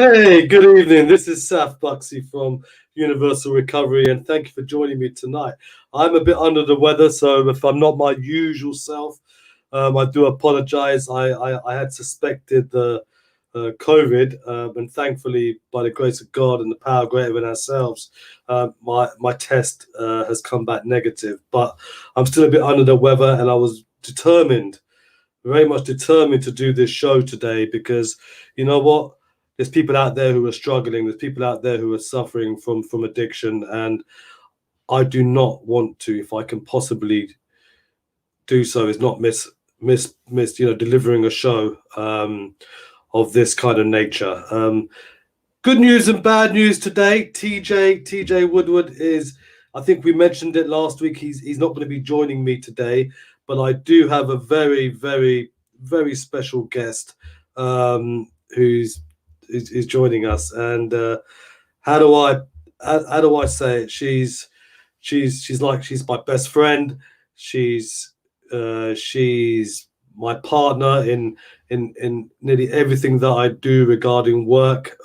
Hey, good evening. This is Saf Buxy from Universal Recovery, and thank you for joining me tonight. I'm a bit under the weather, so if I'm not my usual self, I do apologize. I had suspected the COVID, and thankfully, by the grace of God and the power greater than ourselves, my test has come back negative. But I'm still a bit under the weather, and I was determined, very much determined to do this show today because you know what? There's people out there who are struggling. There's people out there who are suffering from addiction, and I do not want to, if I can possibly do so, is not miss delivering a show of this kind of nature. Good news and bad news today. TJ Woodward is, I think we mentioned it last week. He's not going to be joining me today, but I do have a very, very, very special guest who's joining us. And how do I say it? She's my best friend. She's my partner in nearly everything that I do regarding work.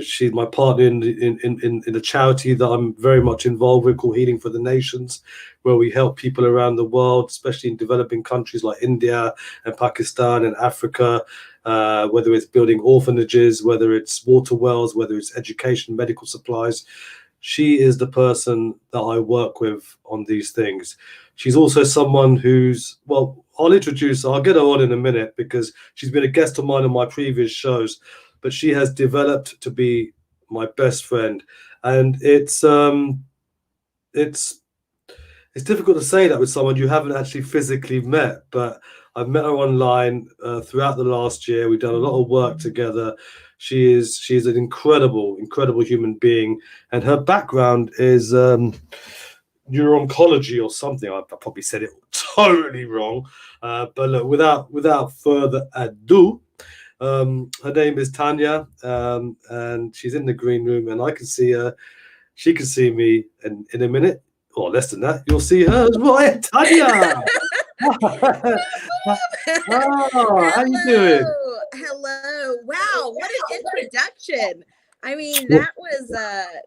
She's my partner in the charity that I'm very much involved with, called Healing for the Nations, where we help people around the world, especially in developing countries like India and Pakistan and Africa, whether it's building orphanages, whether it's water wells, whether it's education, medical supplies. She is the person that I work with on these things. She's also someone who's, well, I'll introduce her. I'll get her on in a minute because she's been a guest of mine on my previous shows, but she has developed to be my best friend. And it's difficult to say that with someone you haven't actually physically met, but I've met her online throughout the last year. We've done a lot of work together. She's an incredible human being, and her background is neuro-oncology or something. I probably said it totally wrong, but look, without further ado, her name is Tanya, and she's in the green room, and I can see her. She can see me, and in a minute, or less than that, you'll see her as well. Tanya! Oh, how you doing? Hello. Wow, what an introduction. I mean,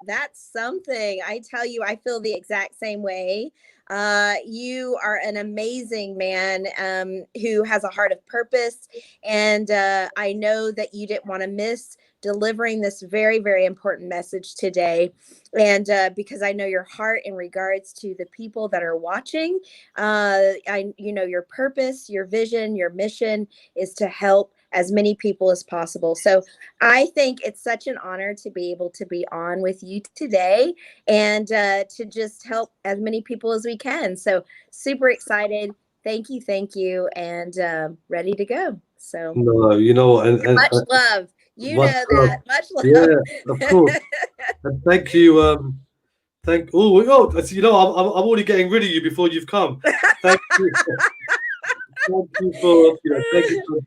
that's something. I tell you, I feel the exact same way. You are an amazing man who has a heart of purpose. And I know that you didn't want to miss delivering this very, very important message today. And because I know your heart in regards to the people that are watching, your purpose, your vision, your mission is to help as many people as possible. So I think it's such an honor to be able to be on with you today and to just help as many people as we can. So super excited. Thank you. And ready to go. So No, you know, and much love. You much know love. that. Much love. Yeah, of course. And thank you. You know, I'm already getting rid of you before you've come. Thank you. Thank you for thank you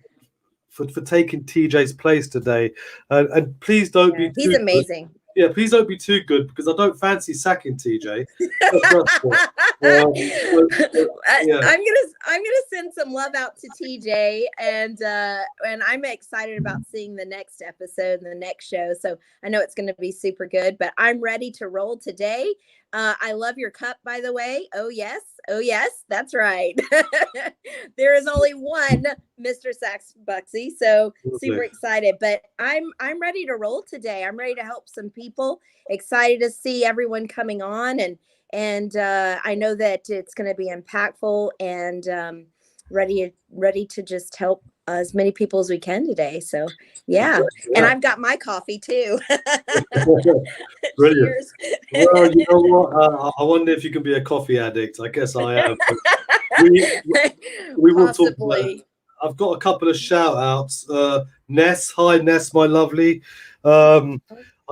for taking TJ's place today. And please don't be He's too amazing. good. Yeah, please don't be too good because I don't fancy sacking TJ. I'm gonna send some love out to TJ, and I'm excited about seeing the next episode and the next show. So I know it's going to be super good, but I'm ready to roll today. I love your cup, by the way. Oh yes, that's right. There is only one Mr. Sax Buxy, so super excited. But I'm ready to roll today. I'm ready to help some people. Excited to see everyone coming on, and I know that it's going to be impactful and ready to just help as many people as we can today. So yeah. And I've got my coffee too. Brilliant. Well, you know what? I wonder if you can be a coffee addict. I guess I am. We will talk about it. I've got a couple of shout outs. Ness, hi Ness, my lovely. I've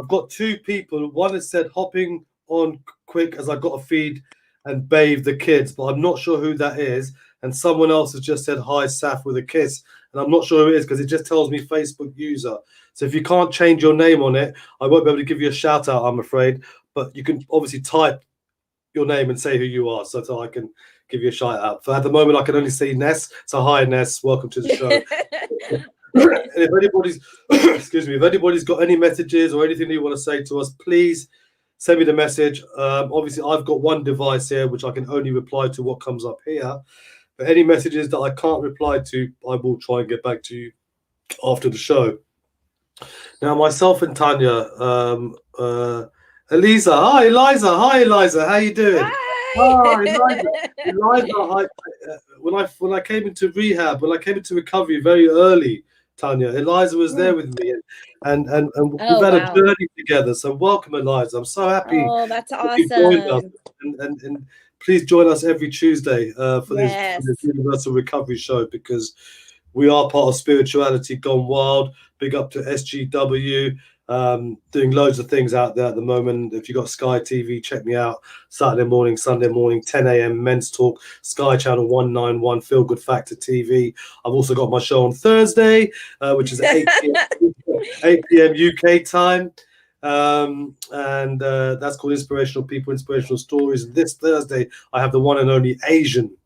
got two people. One has said hopping on quick as I got to feed and bathe the kids, but I'm not sure who that is. And someone else has just said hi Saf with a kiss, and I'm not sure who it is because it just tells me Facebook user. So if you can't change your name on it, I won't be able to give you a shout out, I'm afraid. But you can obviously type your name and say who you are, so I can give you a shout out. For at the moment, I can only see Ness. So hi Ness, welcome to the show. And if anybody's, excuse me, if anybody's got any messages or anything you want to say to us, please send me the message. Obviously, I've got one device here which I can only reply to what comes up here. But any messages that I can't reply to, I will try and get back to you after the show. Now, myself and Tanya, Eliza, hi Eliza, how you doing? Hi. Eliza, when I came into rehab, when I came into recovery very early, Tanya, Eliza was there with me, and we've Oh, had a wow. journey together. So welcome, Eliza. I'm so happy Oh, that's that you joined us, awesome. and please join us every Tuesday for this Yes. Universal Recovery Show, because we are part of Spirituality Gone Wild. Big up to SGW. Doing loads of things out there at the moment. If you got Sky TV, check me out. Saturday morning, Sunday morning, 10 a.m. Men's Talk, Sky Channel 191, Feel Good Factor TV. I've also got my show on Thursday, which is at 8 p.m. UK time. And that's called Inspirational People, Inspirational Stories. And this Thursday, I have the one and only Asian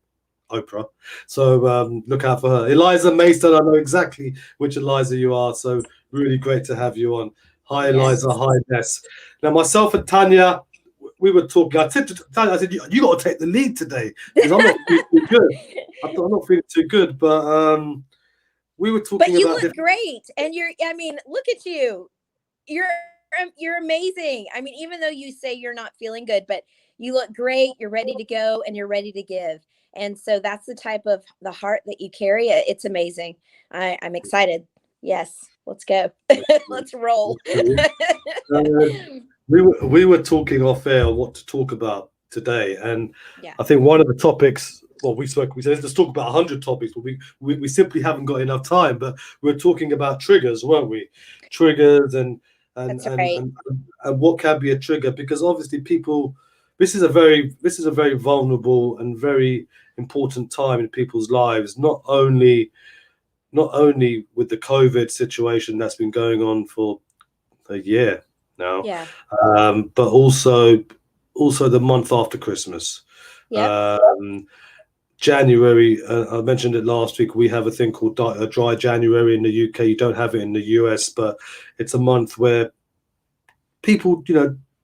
Oprah. So look out for her. Eliza Mason, I know exactly which Eliza you are. So really great to have you on. Hi, Eliza. Hi, Ness. Now, myself and Tanya, we were talking. I said to Tanya, I said, you got to take the lead today because I'm not feeling too good. I'm not feeling too good, but we were talking But you about look great. And I mean, look at you. You're amazing. I mean, even though you say you're not feeling good, but you look great, you're ready to go, and you're ready to give. And so that's the type of the heart that you carry. It's amazing. I'm excited. Yes, let's go. Let's roll. we were talking off air what to talk about today, and Yeah. I think one of the topics. Well, we said let's talk about 100 topics, but we simply haven't got enough time. But we're talking about triggers, weren't we? Triggers and That's right. and what can be a trigger, because obviously people. This is a very vulnerable and very important time in people's lives. Not only with the COVID situation that's been going on for a year now, Yeah. but also the month after Christmas. Yeah. January, I mentioned it last week, we have a thing called dry January in the UK. You don't have it in the US, but it's a month where people,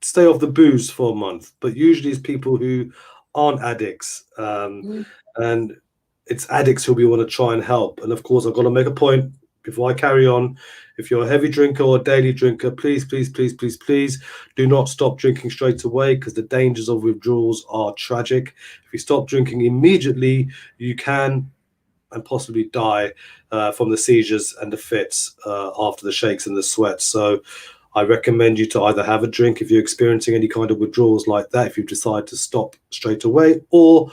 stay off the booze for a month, but usually it's people who aren't addicts. And it's addicts who we want to try and help. And of course, I've got to make a point before I carry on. If you're a heavy drinker or a daily drinker, please do not stop drinking straight away, because the dangers of withdrawals are tragic. If you stop drinking immediately, you can and possibly die from the seizures and the fits after the shakes and the sweats. So I recommend you to either have a drink if you're experiencing any kind of withdrawals like that, if you decide to stop straight away, or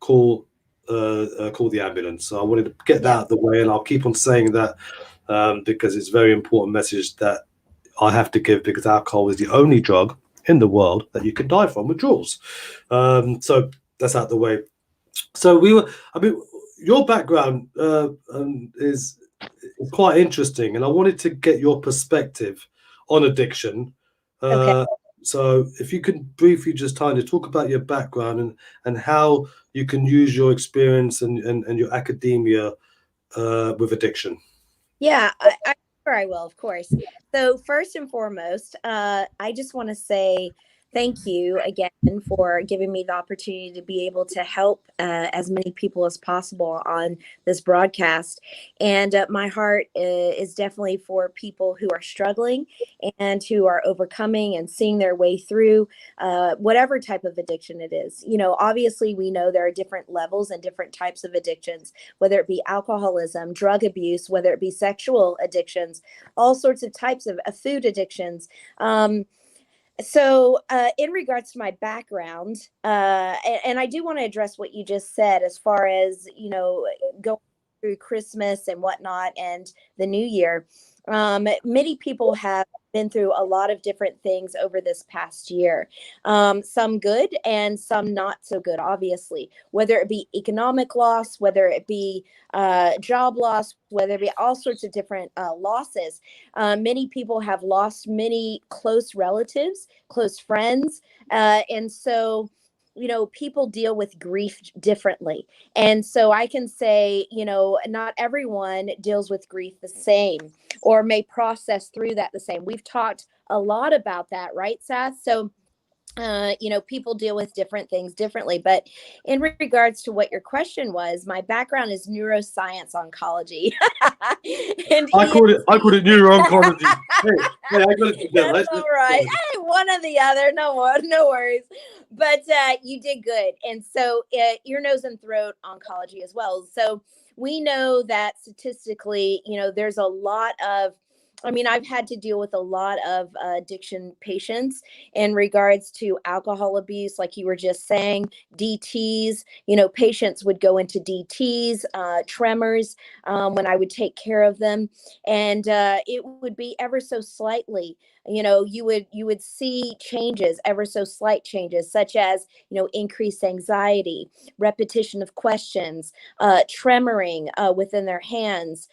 call the ambulance. So I wanted to get that out of the way, and I'll keep on saying that because it's a very important message that I have to give, because alcohol is the only drug in the world that you can die from withdrawals. So that's out of the way. So your background is quite interesting, and I wanted to get your perspective on addiction. Okay. So if you can briefly just kind of talk about your background and how you can use your experience and your academia with addiction. Yeah, I will, of course. So first and foremost, I just want to say thank you again for giving me the opportunity to be able to help as many people as possible on this broadcast. And my heart is definitely for people who are struggling and who are overcoming and seeing their way through whatever type of addiction it is. Obviously, we know there are different levels and different types of addictions, whether it be alcoholism, drug abuse, whether it be sexual addictions, all sorts of types of food addictions. So in regards to my background, and I do want to address what you just said as far as, going through Christmas and whatnot and the new year. Many people have been through a lot of different things over this past year, some good and some not so good, obviously, whether it be economic loss, whether it be job loss, whether it be all sorts of different losses. Many people have lost many close relatives, close friends. And so people deal with grief differently. And so I can say, not everyone deals with grief the same or may process through that the same. We've talked a lot about that, right, Seth? So people deal with different things differently. But in regards to what your question was, my background is neuroscience oncology and I called it neuro-oncology. Hey, I got it together. That's all right. Hey, one or the other, no worries. But you did good. And so ear, nose, and throat oncology as well. So we know that statistically, there's a lot of, I've had to deal with a lot of addiction patients in regards to alcohol abuse, like you were just saying, DTs. Patients would go into DTs, tremors, when I would take care of them, and it would be ever so slightly. You would see changes, ever so slight changes, such as increased anxiety, repetition of questions, tremoring within their hands,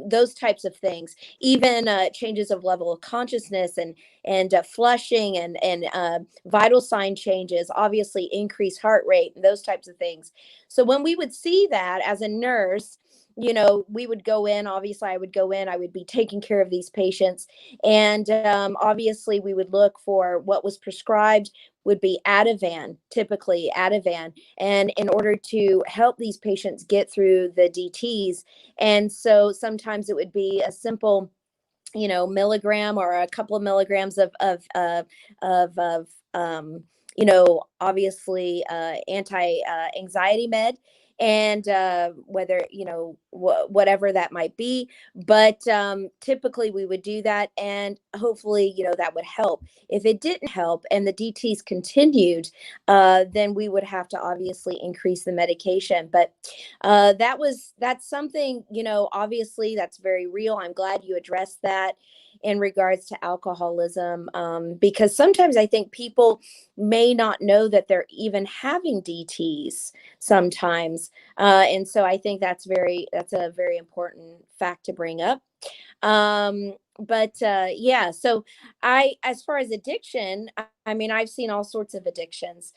those types of things, even changes of level of consciousness and flushing and vital sign changes, obviously increased heart rate and those types of things. So when we would see that as a nurse, we would go in. Obviously, I would go in. I would be taking care of these patients, and obviously, we would look for what was prescribed. Would be Ativan, typically Ativan, and in order to help these patients get through the DTs. And so sometimes it would be a simple milligram or a couple of milligrams of obviously anti anxiety med, and whether whatever that might be. But typically we would do that, and hopefully that would help. If it didn't help and the DTs continued, then we would have to obviously increase the medication. But that's something, obviously that's very real. I'm glad you addressed that in regards to alcoholism, because sometimes I think people may not know that they're even having DTs sometimes. And so I think that's a very important fact to bring up. But yeah, so as far as addiction, I've seen all sorts of addictions,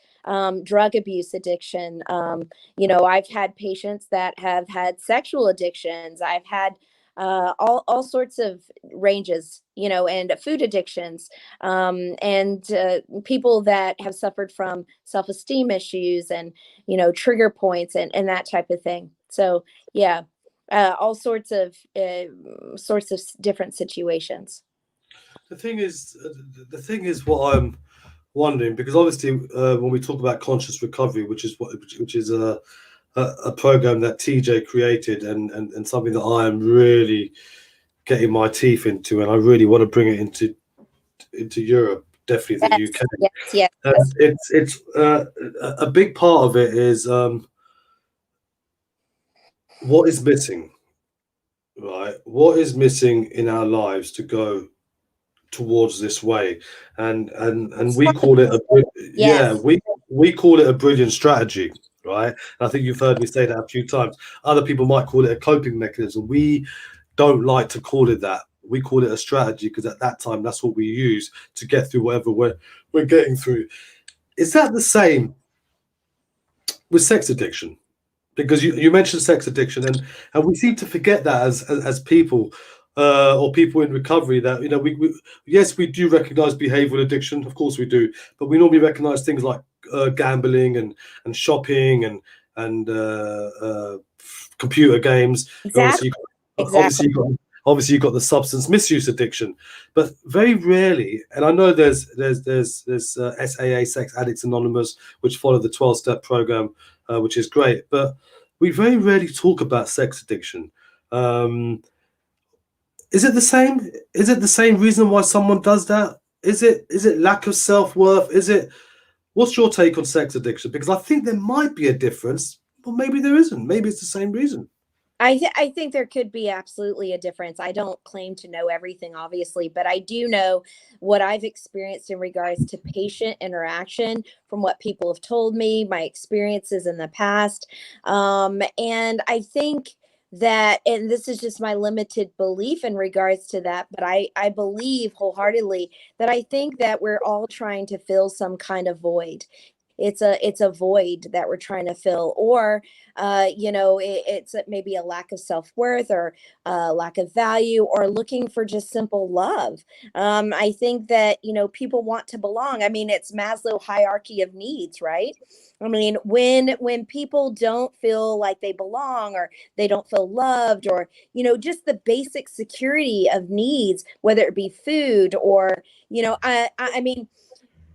drug abuse addiction. I've had patients that have had sexual addictions. I've had all sorts of ranges, and food addictions, and people that have suffered from self-esteem issues and, trigger points and that type of thing. So yeah, all sorts of different situations. The thing is what I'm wondering, because obviously when we talk about conscious recovery, which is a program that TJ created, and something that I am really getting my teeth into, and I really want to bring it into Europe, definitely the Yes, UK. yes, yes. It's a big part of it is what is missing, right? What is missing in our lives to go towards this way, and we call it yeah, Yes, we call it a brilliant strategy, right? And I think you've heard me say that a few times. Other people might call it a coping mechanism. We don't like to call it that. We call it a strategy because at that time that's what we use to get through whatever we're getting through. Is that the same with sex addiction? Because you mentioned sex addiction, and we seem to forget that as people, or people in recovery, that we yes, we do recognize behavioral addiction, of course we do, but we normally recognize things like gambling and shopping and computer games. exactly, exactly. Obviously you've got the substance misuse addiction, but very rarely. And I know there's SAA, Sex Addicts Anonymous, which follow the 12-step program, which is great, but we very rarely talk about sex addiction. Um, is it the same? Is it the same reason why someone does that? Is it lack of self-worth? What's your take on sex addiction? Because I think there might be a difference, but maybe there isn't. Maybe it's the same reason. I think there could be absolutely a difference. I don't claim to know everything, obviously, but I do know what I've experienced in regards to patient interaction from what people have told me, my experiences in the past. And I think that, and this is just my limited belief in regards to that, but I believe wholeheartedly that I think that we're all trying to fill some kind of void. It's a void that we're trying to fill, or it's maybe a lack of self-worth, or lack of value, or looking for just simple love. I think that people want to belong. I mean, it's Maslow hierarchy of needs, right? I mean, when people don't feel like they belong, or they don't feel loved, or just the basic security of needs, whether it be food, or I mean,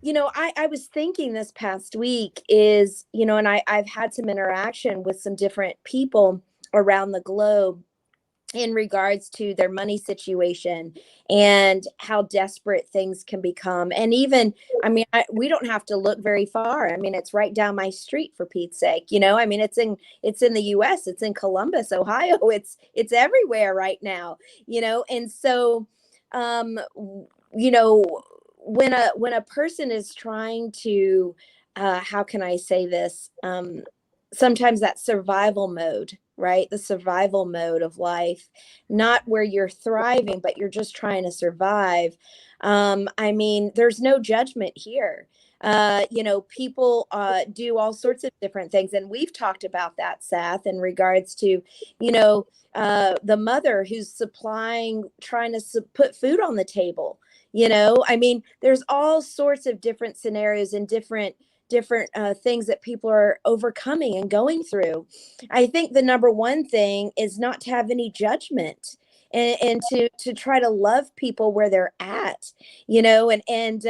I was thinking this past week is, and I've had some interaction with some different people around the globe in regards to their money situation, and how desperate things can become. And even, I mean, we don't have to look very far. I mean, it's right down my street, for Pete's sake. I mean, it's in the US, it's in Columbus, Ohio. It's everywhere right now, and so, um, you know, when a person is trying to, how can I say this? Sometimes that survival mode, right? The survival mode of life, not where you're thriving, but you're just trying to survive. I mean, there's no judgment here. People do all sorts of different things. And we've talked about that, Seth, in regards to, the mother who's trying to put food on the table. I mean, there's all sorts of different scenarios and different things that people are overcoming and going through. I think the number one thing is not to have any judgment, and to try to love people where they're at, and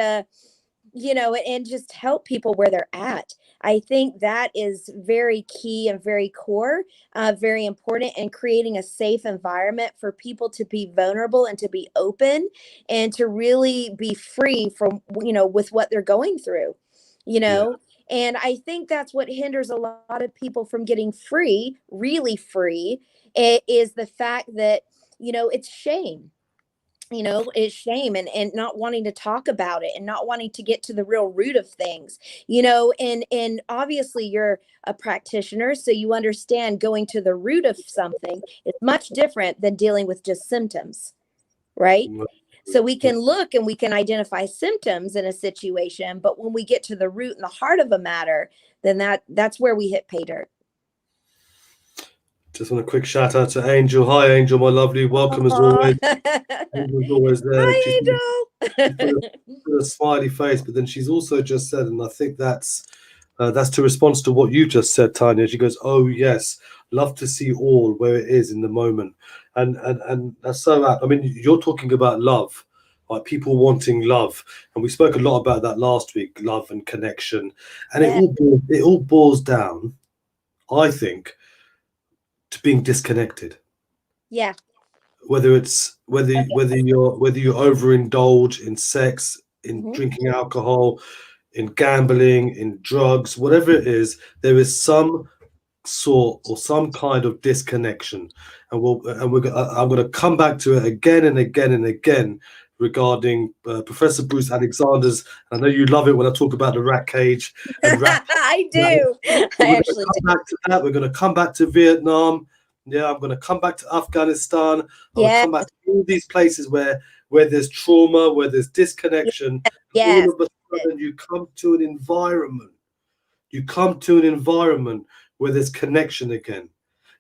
just help people where they're at. I think that is very key and very core, very important, in creating a safe environment for people to be vulnerable and to be open, and to really be free from, with what they're going through, you Yeah. know? And I think that's what hinders a lot of people from getting free, really free, is the fact that, it's shame. It's shame, and not wanting to talk about it, and not wanting to get to the real root of things. And obviously you're a practitioner, so you understand going to the root of something is much different than dealing with just symptoms, right? So we can look and we can identify symptoms in a situation, but when we get to the root and the heart of a matter, then that's where we hit pay dirt. Just want a quick shout out to Angel. Hi, Angel, my lovely. Welcome as always. Angel's always there. Hi, She's Angel. put a smiley face, but then she's also just said, and I think that's to response to what you just said, Tanya. She goes, "Oh yes, love to see all where it is in the moment," and that's so apt. I mean, you're talking about love, like people wanting love, and we spoke a lot about that last week, love and connection, and Yeah. it all boils down, I think, to being disconnected. Yeah. Whether it's whether you overindulge in sex, in Mhm. drinking alcohol, in gambling, in drugs, whatever it is, there is some sort or some kind of disconnection, and I'm going to come back to it again and again and again regarding Professor Bruce Alexander's. I know you love it when I talk about the rat cage and rat. I do. I We're going to actually come do. back to that. We're going to come back to Vietnam. Yeah, I'm going to come back to Afghanistan. I'm going to Yeah. come back to all these places where there's trauma, where there's disconnection. Yes. All of a sudden, you come to an environment. You come to an environment where there's connection again.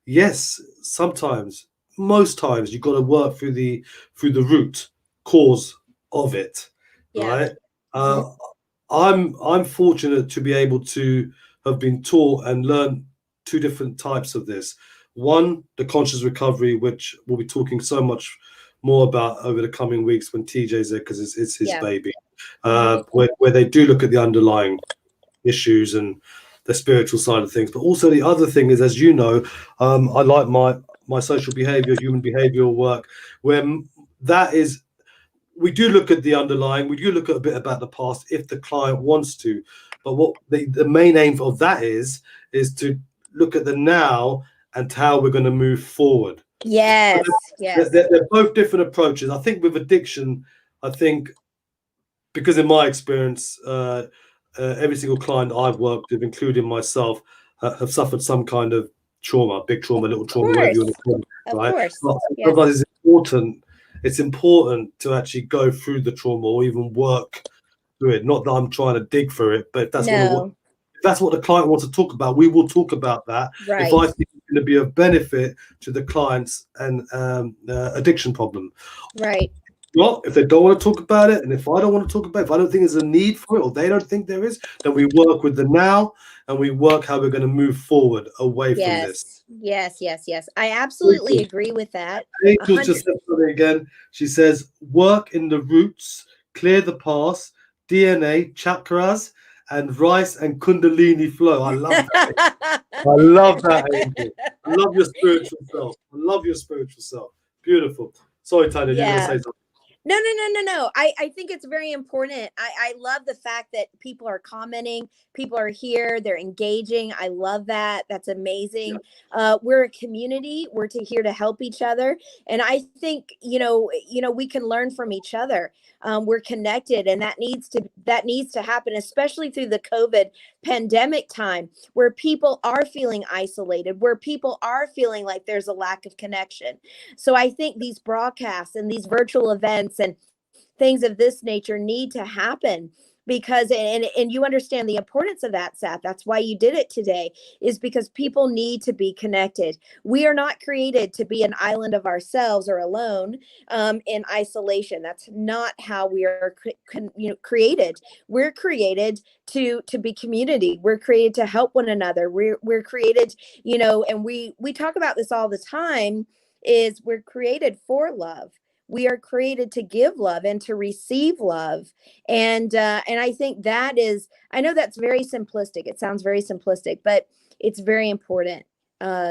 Yes, sometimes, most times, you've got to work through the root cause of it, Yeah. right? Mhm. I'm fortunate to be able to have been taught and learned two different types of this. One, the conscious recovery, which we'll be talking so much more about over the coming weeks when TJ's there, because it's his Yeah. baby, Mhm. where they do look at the underlying issues and the spiritual side of things. But also the other thing is, as you know, I like my social behavior, human behavioral work, where that is, we do look at the underlying, we do look at a bit about the past if the client wants to, but what the main aim of that is to look at the now and how we're going to move forward. Yes. Yes. They're both different approaches. I think with addiction, I think, because in my experience, every single client I've worked with, including myself, have suffered some kind of trauma, big trauma, little Of trauma, whatever you want course. to call it, Of right? course. But Yes. sometimes it's important. It's important to actually go through the trauma or even work through it. Not that I'm trying to dig for it, but if that's No. if that's what the client wants to talk about, we will talk about that. If Right. I think it's going to be of benefit to the client's and addiction problem. Right. Well, if they don't want to talk about it, and if I don't want to talk about it, if I don't think there's a need for it, or they don't think there is, then we work with the now and we work how we're going to move forward away from this. Yes. Yes. I absolutely agree with that. Angel just 100. said something again. She says, work in the roots, clear the past, DNA, chakras, and rice and kundalini flow. I love that. I love that, Angel. I love your spiritual self. I love your spiritual self. Beautiful. Sorry, Tanya, you're going to Yeah. say something. No. I think it's very important. I love the fact that people are commenting, people are here, they're engaging. I love that. That's amazing. We're a community. We're here to help each other. And I think, we can learn from each other. We're connected, and that needs to happen, especially through the COVID pandemic time, where people are feeling isolated, where people are feeling like there's a lack of connection. So I think these broadcasts and these virtual events and things of this nature need to happen, because and you understand the importance of that, Seth. That's why you did it today, is because people need to be connected. We are not created to be an island of ourselves or alone, in isolation. That's not how we are created. We're created to be community. We're created to help one another. We're created, and we talk about this all the time, is we're created for love. We are created to give love and to receive love. And I think that is, I know that's very simplistic. It sounds very simplistic, but it's very important,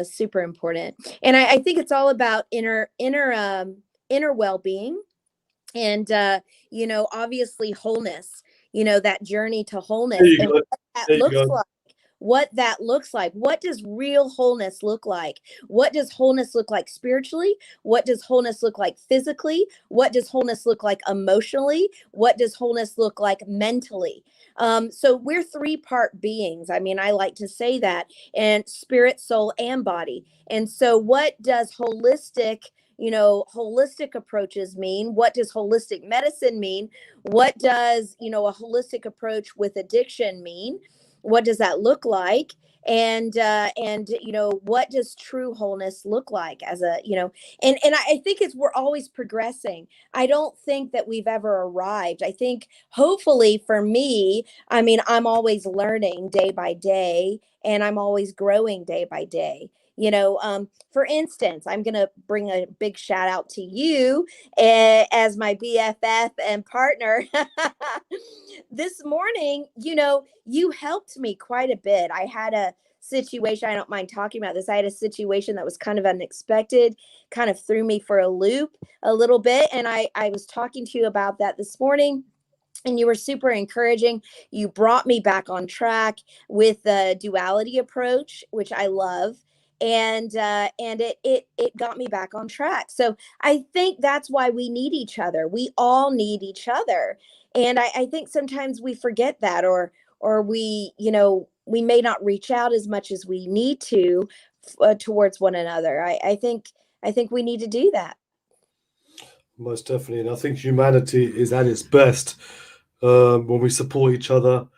super important. And I think it's all about inner well-being, and obviously wholeness, that journey to There wholeness, you and go. what that There you looks go. like. What does real wholeness look like? What does wholeness look like spiritually? What does wholeness look like physically? What does wholeness look like emotionally? What does wholeness look like mentally? So we're three-part beings. I mean, I like to say that, and spirit, soul, and body. And so what does holistic approaches mean? What does holistic medicine mean? What does, a holistic approach with addiction mean? What does that look like? And what does true wholeness look like, as a, and I think we're always progressing. I don't think that we've ever arrived. I think, hopefully for me, I mean, I'm always learning day by day, and I'm always growing day by day. For instance, I'm going to bring a big shout out to you, as my BFF and partner. This morning, you helped me quite a bit. I had a situation, I don't mind talking about this. I had a situation that was kind of unexpected, kind of threw me for a loop a little bit. And I was talking to you about that this morning, and you were super encouraging. You brought me back on track with the duality approach, which I love. And it got me back on track. So I think that's why we need each other. We all need each other. And I think sometimes we forget that, or we may not reach out as much as we need to, towards one another. I think we need to do that. Most definitely. And I think humanity is at its best when we support each other,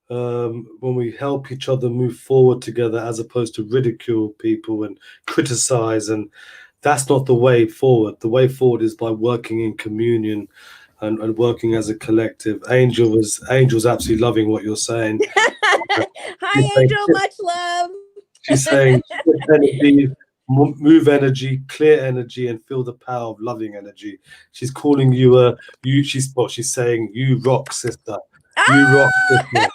when we help each other move forward together, as opposed to ridicule people and criticize. And that's not the way forward. The way forward is by working in communion and working as a collective. Angel's absolutely loving what you're saying. She's Hi, saying, Angel. Much love. she's saying shift energy, move energy, clear energy, and feel the power of loving energy. She's calling you she's saying you rock, sister. You rock, sister.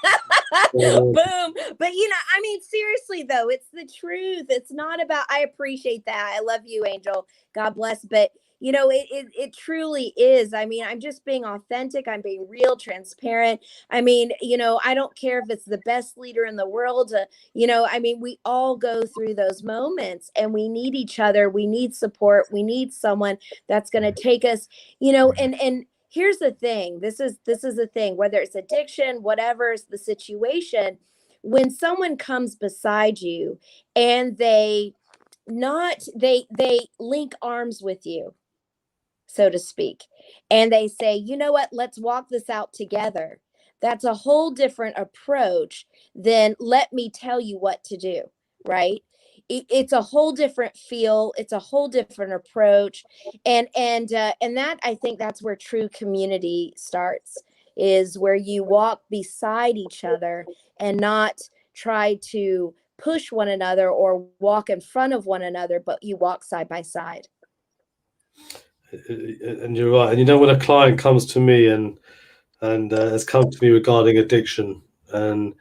Uh, Boom. But I mean, seriously though, it's the truth. It's not about, I appreciate that. I love you, Angel. God bless. But it truly is. I mean, I'm just being authentic. I'm being real, transparent. I mean, I don't care if it's the best leader in the world. I mean, we all go through those moments, and we need each other. We need support. We need someone that's going to take us, and here's the thing. This is the thing, whether it's addiction, whatever's the situation, when someone comes beside you and they link arms with you, so to speak, and they say, you know what, let's walk this out together. That's a whole different approach than let me tell you what to do, right? It's a whole different feel. It's a whole different approach, and that, I think that's where true community starts, is where you walk beside each other and not try to push one another or walk in front of one another, but you walk side by side. And you're right. And you know, when a client comes to me and has come to me regarding addiction and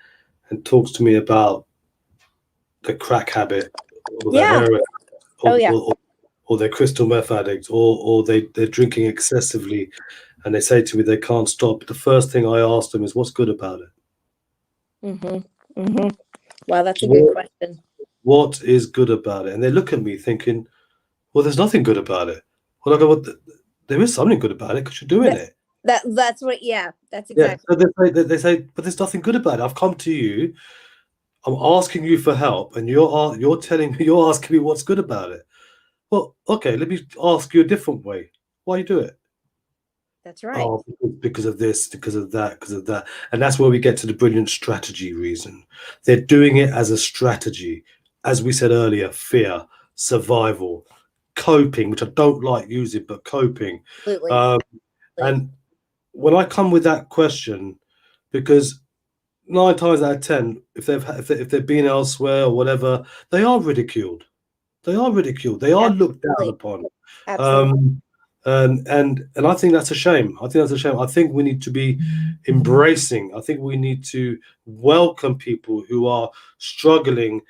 talks to me about the crack habit or the Yeah. heroin Oh or, yeah. or, or they're crystal meth addicts or they're drinking excessively and they say to me they can't stop, the first thing I ask them is, what's good about it? Mm-hmm. Mm-hmm. Wow, that's a good What, question. what is good about it? And they look at me thinking, well, there's nothing good about it. Well, I go, well, there is something good about it because you're doing That, it. that's what. Yeah, that's Yeah. exactly. So they say, but there's nothing good about it. I've come to you. I'm asking you for help, and you're telling me, you're asking me what's good about it. Well, okay, let me ask you a different way. Why you do it? That's right. Oh, because of this, because of that, because of that. And that's where we get to the brilliant strategy reason. They're doing it as a strategy. As we said earlier, fear, survival, coping, which I don't like using, but coping. Absolutely. Um, and when I come with that question, because 9 times out of 10, if they've been elsewhere or whatever, they are ridiculed. They are ridiculed. They are looked down Absolutely. upon. Absolutely. Um, and I think that's a shame. I think that's a shame. I think we need to be embracing. I think we need to welcome people who are struggling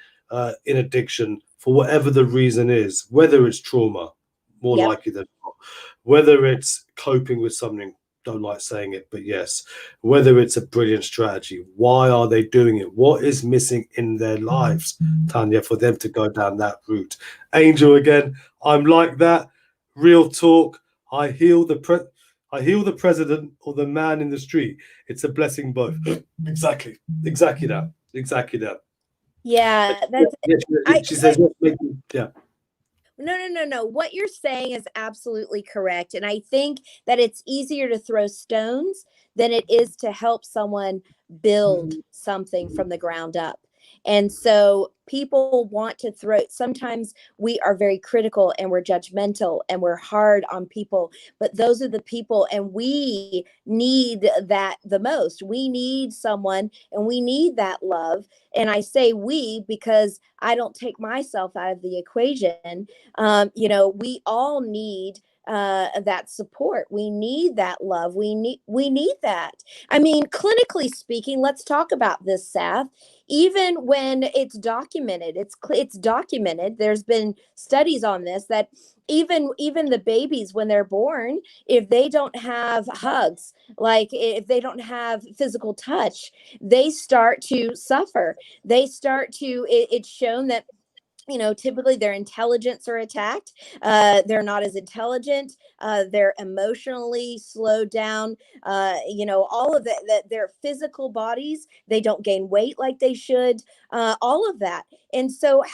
in addiction for whatever the reason is, whether it's trauma, more Yep. likely than not, whether it's coping with something. Don't like saying it, but yes, whether it's a brilliant strategy, why are they doing it? What is missing in their lives, Tanya, for them to go down that route? Angel, again, I'm like that. Real talk. I heal the president or the man in the street. It's a blessing both. Exactly. Exactly that. Exactly that. Yeah, that's Yeah, I she says, what yeah. no. What you're saying is absolutely correct. And I think that it's easier to throw stones than it is to help someone build something from the ground up. And so people want to throw, sometimes we are very critical and we're judgmental and we're hard on people, but those are the people, and we need that the most. We need someone and we need that love. And I say we because I don't take myself out of the equation. We all need that support. We need that love. We need that. I mean, clinically speaking, let's talk about this, Seth. Even when it's documented, it's documented. There's been studies on this that even the babies when they're born, if they don't have hugs, like if they don't have physical touch, they start to suffer. It's shown that typically their intelligence are attacked. They're not as intelligent. They're emotionally slowed down. All of that, their physical bodies, they don't gain weight like they should. All of that. And so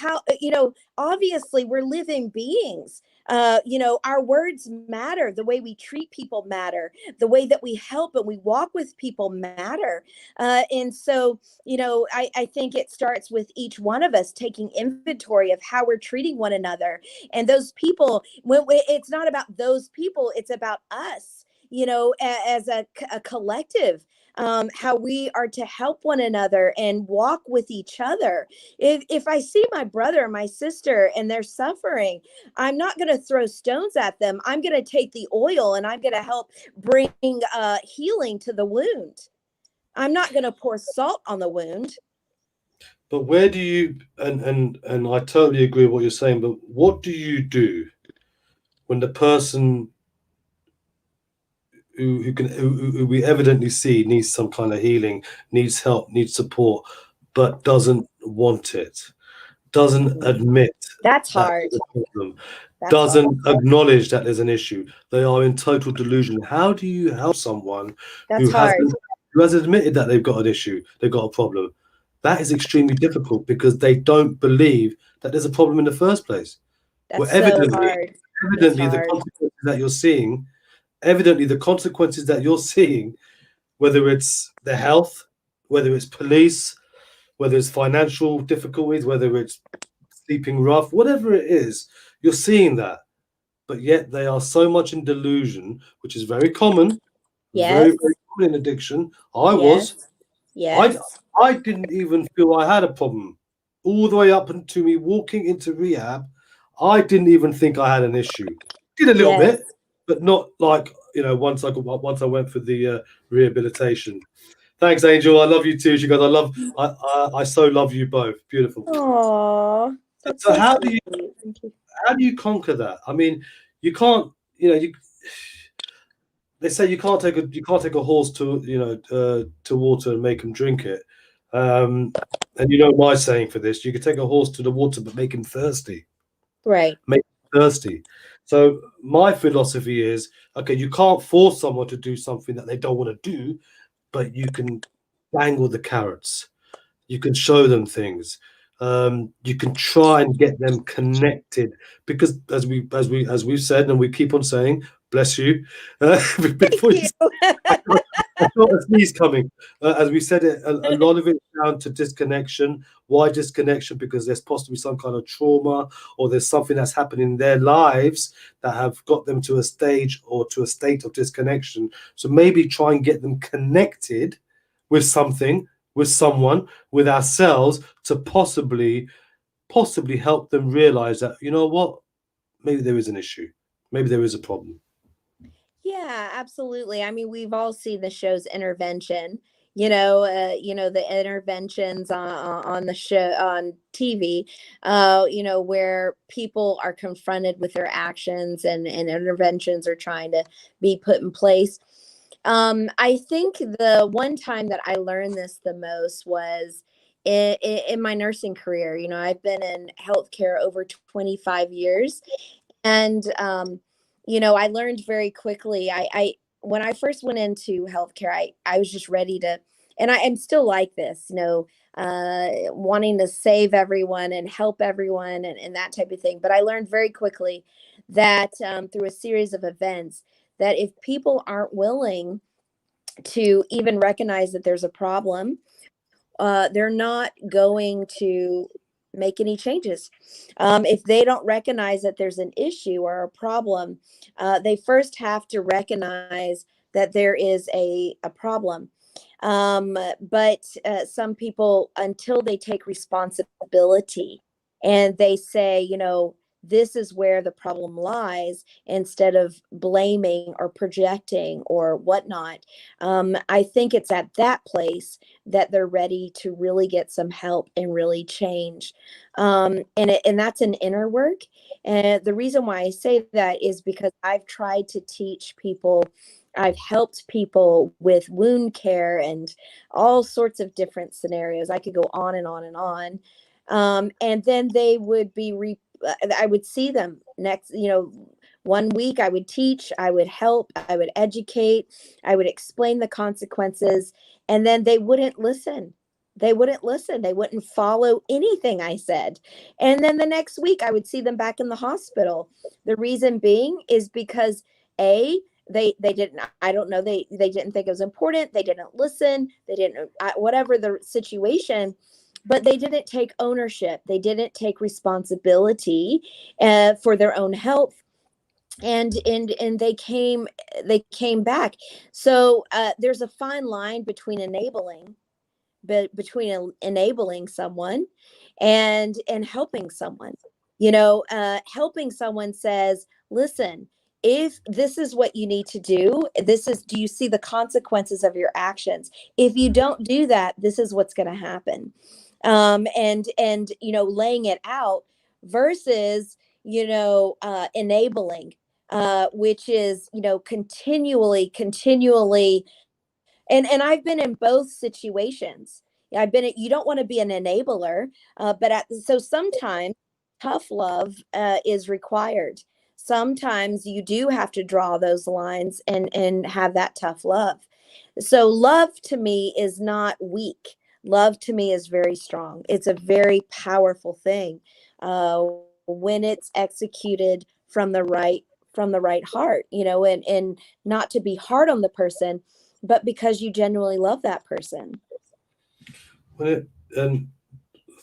obviously we're living beings. Our words matter. The way we treat people matter. The way that we help and we walk with people matter. And so I think it starts with each one of us taking inventory of how we're treating one another. And those people, it's not about those people, it's about us, as a collective. How we are to help one another and walk with each other. If I see my brother or my sister and they're suffering, I'm not going to throw stones at them. I'm going to take the oil and I'm going to help bring healing to the wound. I'm not going to pour salt on the wound. But where do you and I totally agree with what you're saying, but what do you do when the person who we evidently see needs some kind of healing, needs help, needs support, but doesn't want it, doesn't admit That's that hard. there's a problem, That's hard. doesn't acknowledge that there's an issue. They are in total delusion. How do you help someone That's who hard. hasn't admitted that they've got an issue, they've got a problem? That is extremely difficult because they don't believe that there's a problem in the first place. Well, That's so hard. It's evidently the hard. consequences that you're seeing, evidently the consequences that you're seeing, whether it's the health, whether it's police, whether it's financial difficulties, whether it's sleeping rough, whatever it is, you're seeing that. But yet they are so much in delusion, which is very common, very, Yes. very common in addiction. I was. Yes. I Yes. I didn't even feel I had a problem. All the way up into me walking into rehab, I didn't even think I had an issue. Did a little bit, Yes. but not like, once I went for the rehabilitation. Thanks, Angel. I love you too. She goes, I so love you both. Beautiful. Oh, that's So so how do sweet. you Thank you. how do you conquer that? I mean, you can't, you they say you can't take a horse to water and make him drink it. And you know my saying for this, you could take a horse to the water but make him thirsty. Right. Make him thirsty. So my philosophy is, okay, you can't force someone to do something that they don't want to do, but you can dangle the carrots. You can show them things. You can try and get them connected because as we've said and we keep on saying, bless you, Thank before you, you. I felt a sneeze coming. As we said, a lot of it is down to disconnection. Why disconnection? Because there's possibly some kind of trauma, or there's something that's happened in their lives that have got them to a stage or to a state of disconnection. So maybe try and get them connected with something, with someone, with ourselves, to possibly help them realize that, you know what, maybe there is an issue, maybe there is a problem. Yeah, absolutely. I mean, we've all seen the show's Intervention. The interventions on the show on TV. Where people are confronted with their actions, and interventions are trying to be put in place. I think the one time that I learned this the most was in my nursing career. I've been in healthcare over 25 years, and I learned very quickly. I When I first went into healthcare, I was just ready to, and I am still like this, wanting to save everyone and help everyone, and that type of thing. But I learned very quickly that, through a series of events, that if people aren't willing to even recognize that there's a problem, they're not going to make any changes. If they don't recognize that there's an issue or a problem, they first have to recognize that there is a problem. But some people, until they take responsibility and they say, this is where the problem lies, instead of blaming or projecting or whatnot, I think it's at that place that they're ready to really get some help and really change. And that's an inner work. And the reason why I say that is because I've tried to teach people. I've helped people with wound care and all sorts of different scenarios. I could go on and on and on. And then they would I would see them next, one week I would teach, I would help, I would educate, I would explain the consequences, and then they wouldn't listen. They wouldn't listen. They wouldn't follow anything I said. And then the next week I would see them back in the hospital. The reason being is because A, they didn't, I don't know, they didn't think it was important. They didn't listen. They didn't, whatever the situation, but they didn't take ownership. They didn't take responsibility for their own health. And they came back. So there's a fine line between enabling someone and helping someone. Helping someone says, listen, if this is what you need to do, do you see the consequences of your actions? If you don't do that, this is what's going to happen. And laying it out versus enabling, which is continually. And I've been in both situations. You don't want to be an enabler, so sometimes tough love is required. Sometimes you do have to draw those lines and have that tough love. So love to me is not weak. Love to me is very strong. It's a very powerful thing when it's executed from the right heart, and not to be hard on the person, but because you genuinely love that person. When it and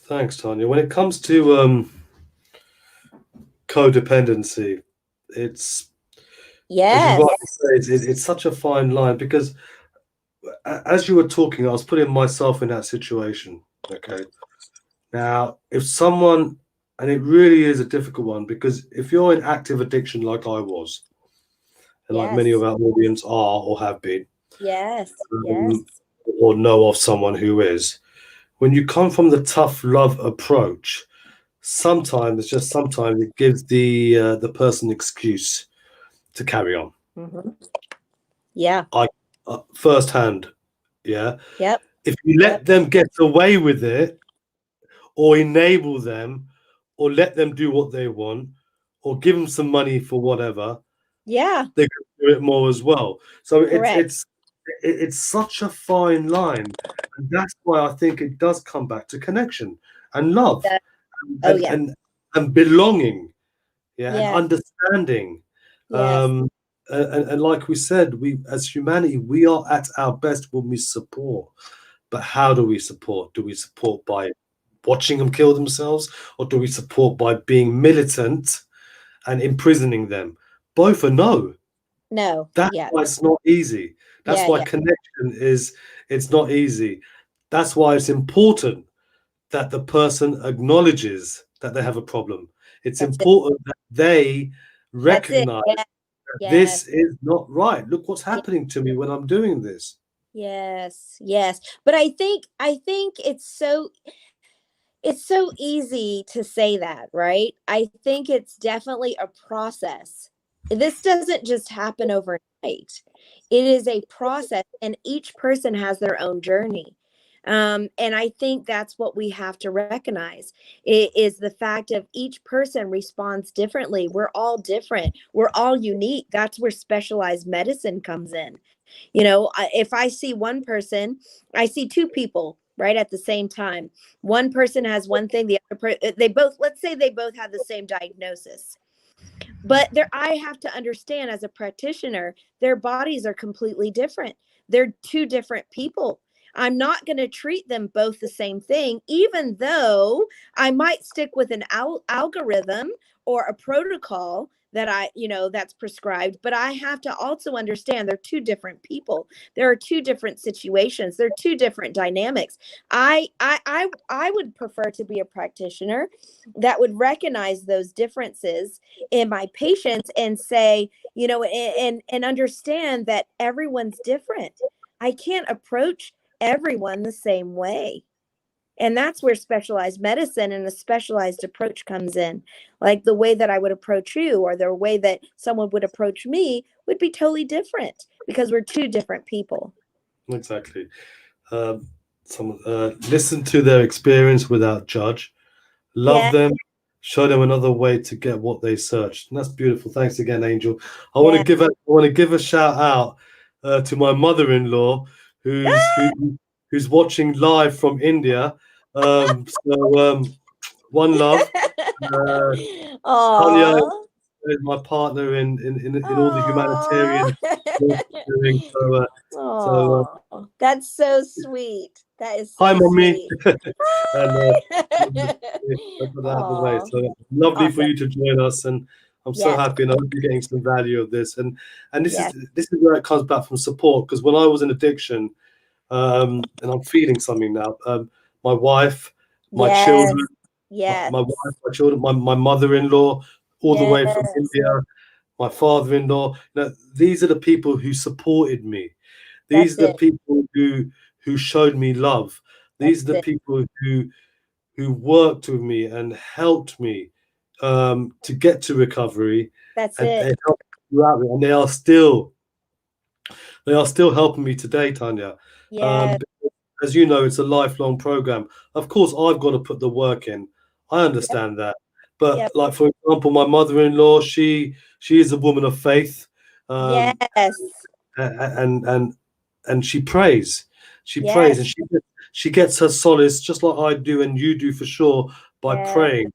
thanks, Tanya. When it comes to codependency, it's, as you Yes. rightly say, it's such a fine line, because as you were talking, I was putting myself in that situation. Okay. Now, if someone, and it really is a difficult one, because if you're in active addiction like I was, and like many Yes. of our audience are or have been, Yes. Yes. um, or know of someone who is, when you come from the tough love approach, sometimes it gives the person excuse to carry on. Hmm. Yeah. I firsthand, yeah. Yep. If you Yep. let them get away with it, or enable them, or let them do what they want, or give them some money for whatever, Yeah. they can do it more as well. So Correct. it's such a fine line, and that's why I think it does come back to connection and love, Yeah. Oh and yeah. and and belonging, yeah, and Yeah. understanding. Yes. Um, and like we said, we as humanity, we are at our best when we support. But how do we support? Do we support by watching them kill themselves, or do we support by being militant and imprisoning them? Both are no. No. That's Yeah. why it's not easy. That's Yeah. why Yeah. connection is, it's not easy. That's why it's important that the person acknowledges that they have a problem. It's That's it. important that they That's it. recognize Yeah. that Yes. this is not right. Look what's Yeah. happening to me when I'm doing this. Yes. Yes. But I think it's so easy to say that, right? I think it's definitely a process. This doesn't just happen overnight. It is a process, and each person has their own journey. And I think that's what we have to recognize is the fact of each person responds differently. We're all different. We're all unique. That's where specialized medicine comes in. If I see one person, I see two people right at the same time. One person has one thing, the other they both, let's say they both have the same diagnosis. But there, I have to understand as a practitioner, their bodies are completely different. They're two different people. I'm not going to treat them both the same thing, even though I might stick with an algorithm or a protocol that that's prescribed. But I have to also understand they're two different people. There are two different situations. There are two different dynamics. I would prefer to be a practitioner that would recognize those differences in my patients and say, and understand that everyone's different. I can't approach everyone the same way. And that's where specialized medicine and a specialized approach comes in. Like the way that I would approach you or the way that someone would approach me would be totally different because we're two different people. Exactly. Listen to their experience without judge. Love Yeah, them. Show them another way to get what they searched. And that's beautiful. Thanks again, Angel. yeah. I want to give a shout out to my mother-in-law, who's who's watching live from India. One love. Uh, Tanya Aw. is my partner in all the Aw. humanitarian work we're doing. Aw. That's so sweet. That is Hi, so mommy. sweet. And Hi. I got that out of the way. Aw. So lovely for Awesome. you to join us, and I'm so Yes. happy, and I hope you're getting some value of this. And Yes. this is where it comes back from support, because when I was in addiction, and I'm feeling something now. My wife, my Yes. children, Yes. my wife, my children, my mother-in-law, all the way from Yes. India, my father-in-law. These are the people who supported me. These That's are the it. people who showed me love. These That's are the it. people who worked with me and helped me to get to recovery, That's and it. they helped me throughout it, and they are still helping me today, Tanya. Yes. Um, as you know, it's a lifelong program. Of course, I've got to put the work in. I Yep. understand that, but Yep. like for example, my mother-in-law, she is a woman of faith, um, Yes. and and and she prays. She prays, and Yes. she gets her solace just like I do and you do for sure by Yes. praying.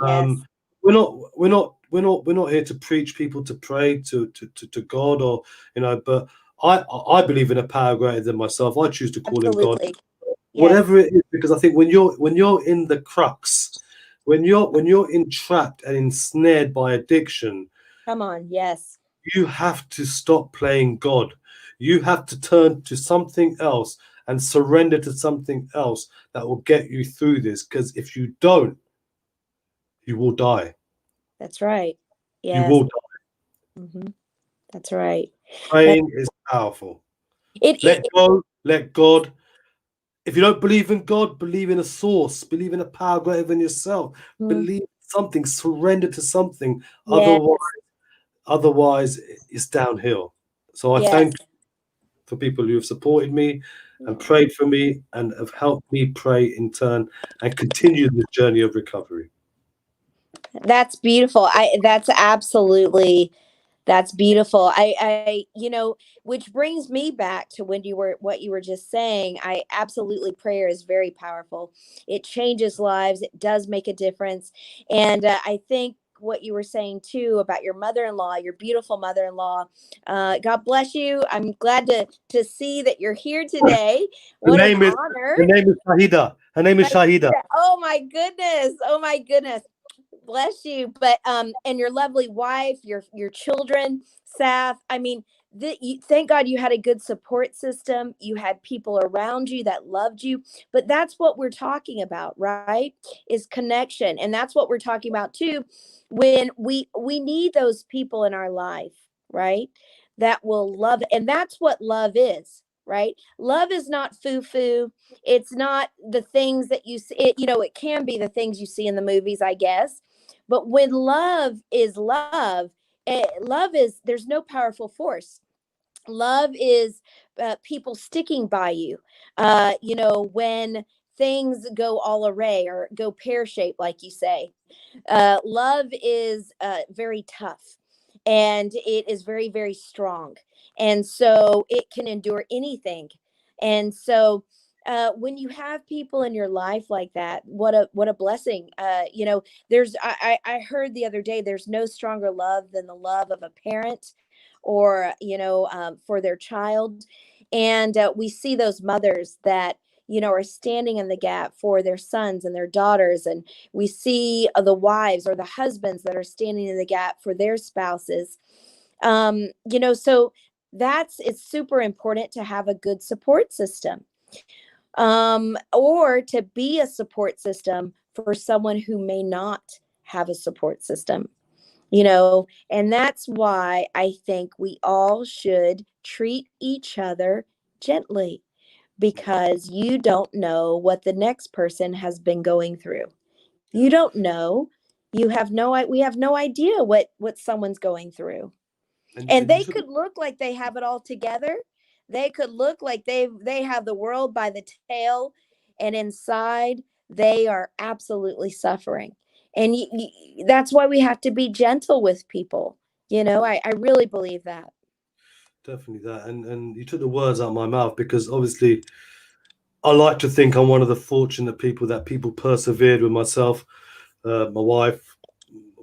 Yes. We're not here to preach people to pray to God, or but I believe in a power greater than myself. I choose to call him God, Absolutely. Yes. whatever it is, because I think when you're in the crux, when you're entrapped and ensnared by addiction, Come on. Yes. you have to stop playing God. You have to turn to something else and surrender to something else that will get you through this. Because if you don't, you will die. That's right. You Yes. will die. Hmm. That's right. That Praying is powerful. Let it go, let God. If you don't believe in God, believe in a source, believe in a power greater than yourself, mm, believe something, surrender to something. yes. Otherwise, it's downhill. So I Yes. thank you for people who have supported me and Yeah. prayed for me and have helped me pray in turn and continue the journey of recovery. That's beautiful. That's beautiful. Which brings me back to what you were just saying. I absolutely, prayer is very powerful. It changes lives. It does make a difference. And I think what you were saying too about your mother-in-law, your beautiful mother-in-law. God bless you. I'm glad to see that you're here today. Her What an name is honor. her name is Shahida. Her name is Shahida. Oh my goodness. Oh my goodness. Bless you. But and your lovely wife, your children, Saf. I mean, thank God you had a good support system. You had people around you that loved you. But that's what we're talking about, right? Is connection. And that's what we're talking about too when we need those people in our life, right? That will love, and that's what love is, right? Love is not foo-foo. It's not the things that you see. It can be the things you see in the movies, I guess. But when love is love, love is, there's no powerful force. Love is people sticking by you. When things go all array or go pear-shaped, like you say. Love is very tough, and it is very, very strong. And so it can endure anything. And so when you have people in your life like that, what a blessing. I heard the other day, there's no stronger love than the love of a parent, or for their child. And we see those mothers that are standing in the gap for their sons and their daughters, and we see the wives or the husbands that are standing in the gap for their spouses. So it's super important to have a good support system, or to be a support system for someone who may not have a support system. And that's why I think we all should treat each other gently, because you don't know what the next person has been going through. You don't know. We have no idea what someone's going through. And And you they took could look like they have it all together. They could look like they have the world by the tail, and inside they are absolutely suffering. And that's why we have to be gentle with people. I really believe that. definitely that, and you took the words out of my mouth, because obviously I like to think I'm one of the fortunate people that people persevered with myself, my wife,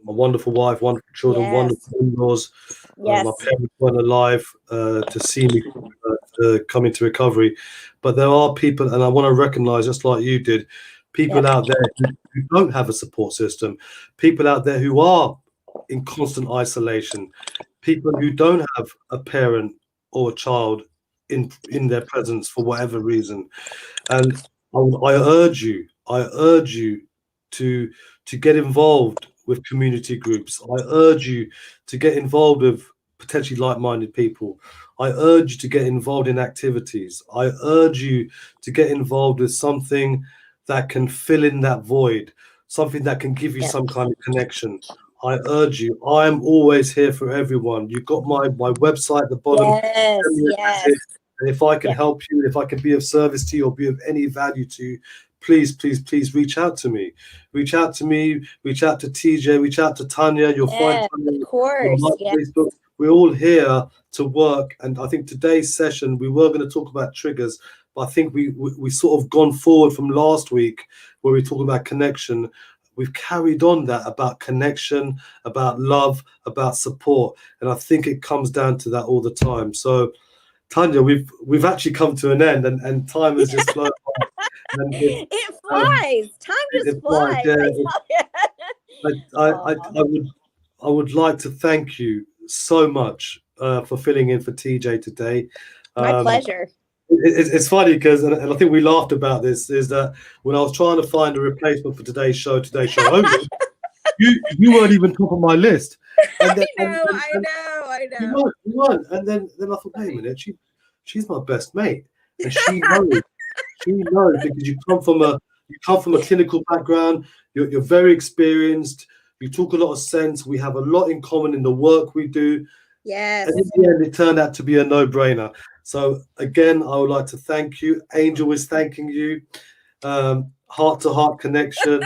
my wonderful wife, wonderful children, Yes. wonderful in-laws. My Yes. parents weren't alive to see me come into recovery, but there are people, and I want to recognize, just like you did, people Yep. out there who don't have a support system, people out there who are in constant isolation, people who don't have a parent or a child in their presence for whatever reason. And I urge you to get involved with community groups. I urge you to get involved with potentially like-minded people. I urge you to get involved in activities. I urge you to get involved with something that can fill in that void, something that can give you Yep. some kind of connection. I urge you. I am always here for everyone. You've got my website at the bottom. Yes. Send me a Yes. message. And if I can Yes. help you, if I can be of service to you or be of any value to you, please, please, please reach out to me. Reach out to me. Reach out to TJ. Reach out to Tanya. You'll find Yes. Tanya Of on my course. Yes. Facebook. We're all here to work. And I think today's session, we were going to talk about triggers, but I think we sort of gone forward from last week where we were talking about connection. We've carried on that about connection, about love, about support, and I think it comes down to that all the time. So, Tanya, we've actually come to an end, and time has just flown by. And It flies. Time just flies. yeah, I would like to thank you so much for filling in for TJ today. My pleasure. It's funny because, and I think we laughed about this, is that when I was trying to find a replacement for today's show only, you weren't even top of my list. And then, I know. You weren't. And then I thought, wait a minute, she's my best mate, and she knows because you come from a clinical background. You're very experienced. You talk a lot of sense. We have a lot in common in the work we do. Yes. And in the end, it turned out to be a no-brainer. So again, I would like to thank you. Angel is thanking you. Heart-to-heart connection.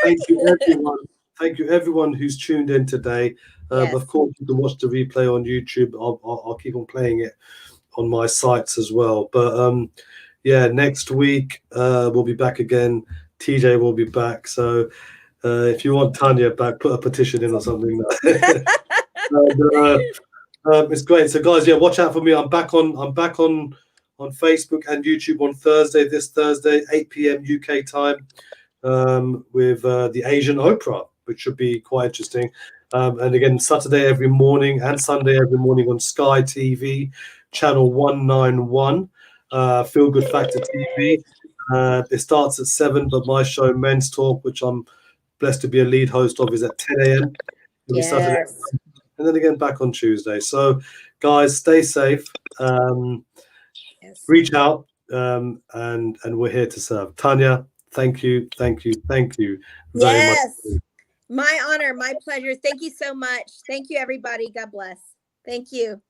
Thank you, everyone. Thank you, everyone who's tuned in today. Yes. Of course, you can watch the replay on YouTube. I'll keep on playing it on my sites as well. But yeah, next week we'll be back again. TJ will be back. So if you want Tanya back, put a petition in or something. It's great. So guys, yeah, watch out for me. I'm back on Facebook and YouTube on this Thursday, 8 p.m. UK time, with the Asian Oprah, which should be quite interesting. And again, Saturday every morning and Sunday every morning on Sky TV, channel 191, Feel Good Factor TV. It starts at 7, but my show, Men's Talk, which I'm blessed to be a lead host of, is at 10 a.m. Yes. And then again back on Tuesday. So, guys, stay safe. Reach out, and we're here to serve. Tanya, thank you very much. My honor, my pleasure. Thank you so much. Thank you, everybody. God bless. Thank you.